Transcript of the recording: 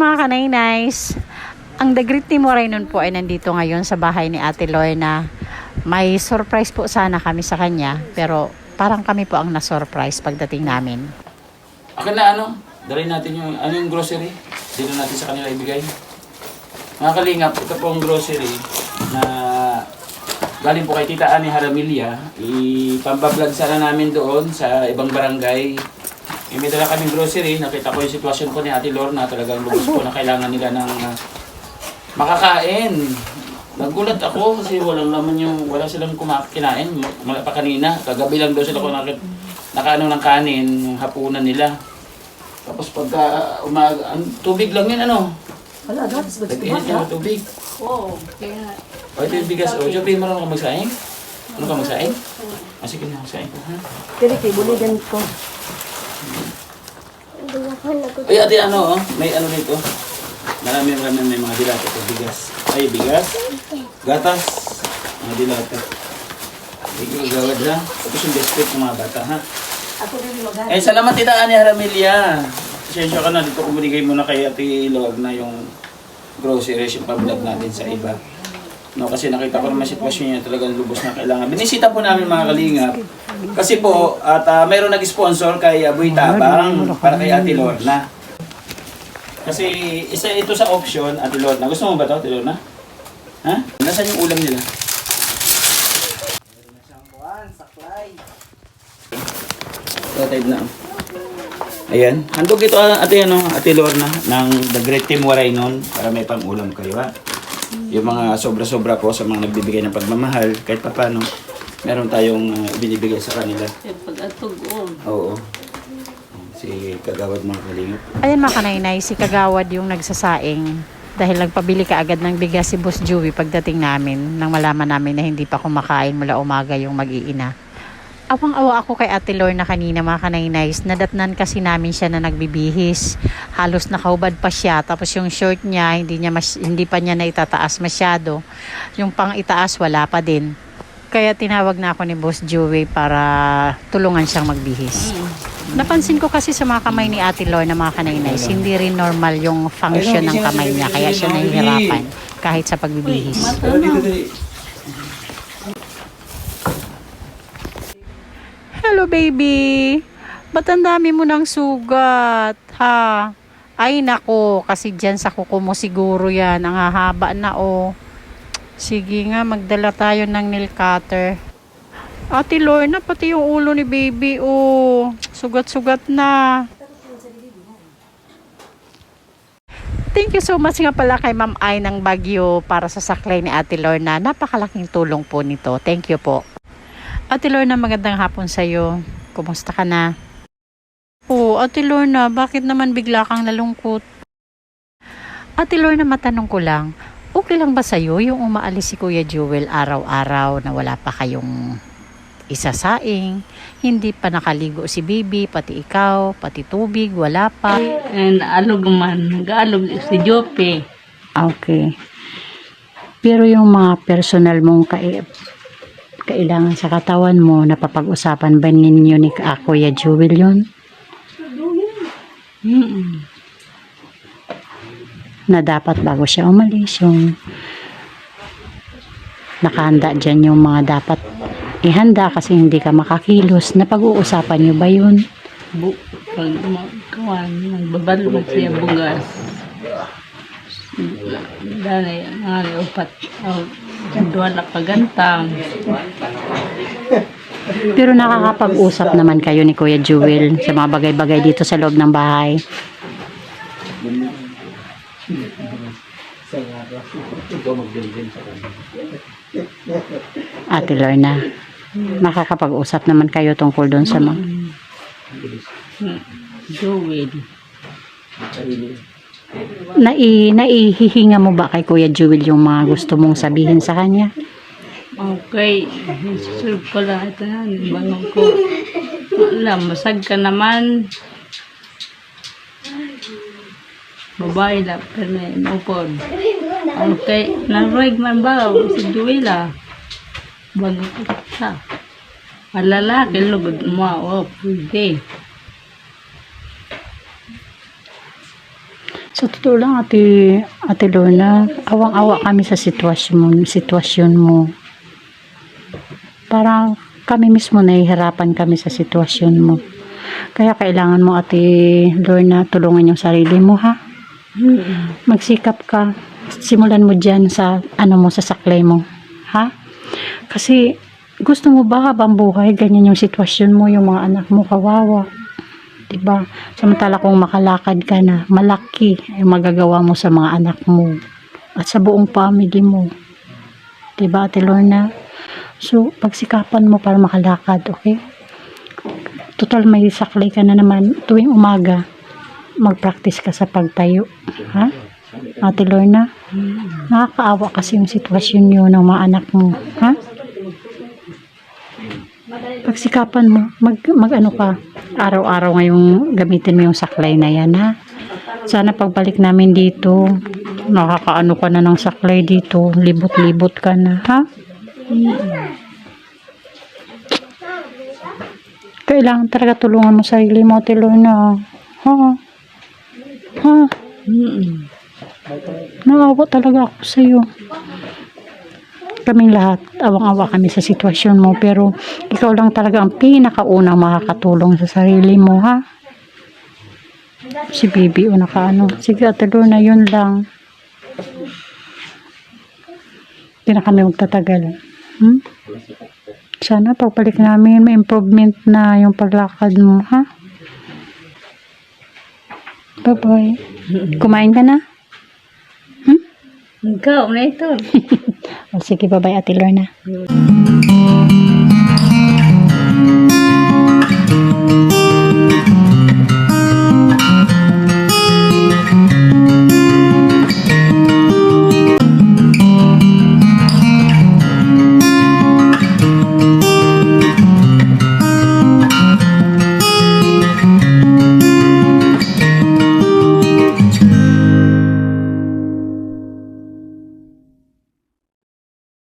mga kanay-nice. Ang The Great Team Moray nun po ay nandito ngayon sa bahay ni Ate Lorna. May surprise po sana kami sa kanya, pero parang kami po ang na-surprise pagdating namin. Akin na dalhin natin yung grocery. Dito natin sa kanila ibigay. Mga kalingap, ito po ang grocery na galing po kay Tita Ani Haramilia. Ipambablog sana namin doon sa ibang barangay. May dala kaming grocery. Nakita ko yung sitwasyon po ni Ate Lorna. Talagang lubos po na kailangan nila ng makakain. Nagulat ako kasi wala silang kinain. Wala pa kanina. Kagabi lang daw sila nakaano ng kanin, yung hapunan nila. Tapos pagka umaga, tubig lang yun Wala, dapat ba Nag-init yung tubig. Oo, kaya... O, ito yung bigas. O, Joby, marunong ka magsaing? Ano ka magsaing? Sige na, magsaing ko, ha? Kaya kayo, buligan ko. Ay, ate, may dito. Marami may mga dilata. Ito, bigas. Ay, bigas. Gatas. Mga dilata. Hindi ko gawad lang. Tapos yung biscuit ng mga bata, ha? Ako rin mag-aral. Salamat, Tita Ani Haramilia. Pasensya ka na, dito ko binigay muna kay Ate Lorna yung groceries, yung pa-vlog natin sa iba. Kasi nakita ko naman sitwasyon niya talagang lubos na kailangan. Binisita po namin mga kalingap. Kasi po, at mayroon nag-sponsor kay Abuy Tabang para kay Ate Lorna. Kasi isa ito sa option, Ate Lorna. Gusto mo ba ito, Ate Lorna? Ha? Nasaan yung ulam nila? Meron na siyang buwan, saklay. Ito type na. Ayan. Handog ito, Ate Lorna, ng The Great Team Waray nun para may pang-ulam kayo, ha? Yung mga sobra-sobra po sa mga nagbibigay ng pagmamahal, kahit pa paano, meron tayong binibigay sa kanila. Pag-atog, Oo. Si Kagawad mga kalingap. Ayan mga kanay-nice, si Kagawad yung nagsasaing. Dahil nagpabili ka agad ng bigas si Boss Joey pagdating namin, nang malaman namin na hindi pa kumakain mula umaga yung mag-iina. Awang-awa ako kay Ate Lorna kanina mga kanay-nice. Nadatnan kasi namin siya na nagbibihis. Halos nakaubad pa siya. Tapos yung short niya, hindi pa niya naitataas masyado. Yung pang itaas, wala pa din. Kaya tinawag na ako ni Boss Joey para tulungan siyang magbihis. Napansin ko kasi sa mga kamay ni Ate Lorna mga kanay-nice, hindi rin normal yung function ng kamay niya. Kaya siya nahihirapan kahit sa pagbibihis. Hello baby, ba't ang dami mo ng sugat, ha? Ay nako, kasi dyan sa kuko mo siguro yan, ang hahaba na Sige nga, magdala tayo ng nail cutter. Ate Lorna, pati yung ulo ni baby, sugat-sugat na. Thank you so much nga pala kay Ma'am Ay ng Baguio para sa saklay ni Ate Lorna. Napakalaking tulong po nito. Thank you po. Ate Lorna, magandang hapon sa'yo. Kumusta ka na? Ate Lorna, bakit naman bigla kang nalungkot? Ate Lorna, matanong ko lang, okay lang ba sa'yo yung umaalis si Kuya Jewel araw-araw na wala pa kayong isasaing? Hindi pa nakaligo si baby, pati ikaw, pati tubig, wala pa. Alog man, nag-alog si Jope. Okay. Pero yung mga personal mong kailangan sa katawan mo, napapag-usapan ba ninyo ni Kuya Jewel yun? Na dapat bago siya umalis, yung nakahanda dyan yung mga dapat ihanda kasi hindi ka makakilos. Napag-uusapan nyo ba yun? Pag nagbabalo siya bugas. Dahil upat. Wala pagantang. Pero nakakapag-usap naman kayo ni Kuya Jewel sa mga bagay-bagay dito sa loob ng bahay. Ate Lorna, makakapag-usap naman kayo tungkol doon sa mga Jewel. Naihihinga mo ba kay Kuya Jewel yung mga gusto mong sabihin sa kanya? Okay. Susunod ko lang ito na. Bangon ko. Wala, masag ka naman. Babae lang. Pero may upod. Okay. Naruig man ba? Si Juela. Bangon ko siya. Malalaki. Lugod mo. Pwede. Sa totoo lang, Ate Lorna, awang-awa kami sa sitwasyon mo. Parang kami mismo nahihirapan kami sa sitwasyon mo. Kaya kailangan mo, Ate Lorna, tulungan yung sarili mo, ha? Magsikap ka. Simulan mo dyan sa, sa saklay mo. Ha? Kasi, gusto mo ba habang buhay, ganyan yung sitwasyon mo, yung mga anak mo, kawawa. Diba? Samantala kung makalakad ka na, malaki yung magagawa mo sa mga anak mo at sa buong family mo. Diba, Ate Lorna? So, pagsikapan mo para makalakad, okay? Total, may saklay ka na naman tuwing umaga. Mag-practice ka sa pagtayo. Ha? Ate Lorna? Nakakaawa kasi yung sitwasyon nyo ng mga anak mo. Ha? Pagsikapan mo, mag-ano ka, araw-araw ngayong gamitin mo yung saklay na yan, ha? Sana pagbalik namin dito, nakakaano ka na ng saklay dito, libot-libot ka na, ha? Kailangan talaga tulungan mo sarili mo, Ate Lorna. Ha? Ha? Naawa talaga ako sa'yo. Kaming lahat, awang-awa kami sa sitwasyon mo, pero ikaw lang talaga ang pinakaunang makakatulong sa sarili mo, ha? Si Bibi o nakaano. Sige, Ate Lorna, yun lang. Hindi na kami magtatagal. Sana pagbalik namin, may improvement na yung paglakad mo, ha? Bye-bye. Kumain ka na? Ikaw na ito. O sige, bye-bye, Ate Lorna.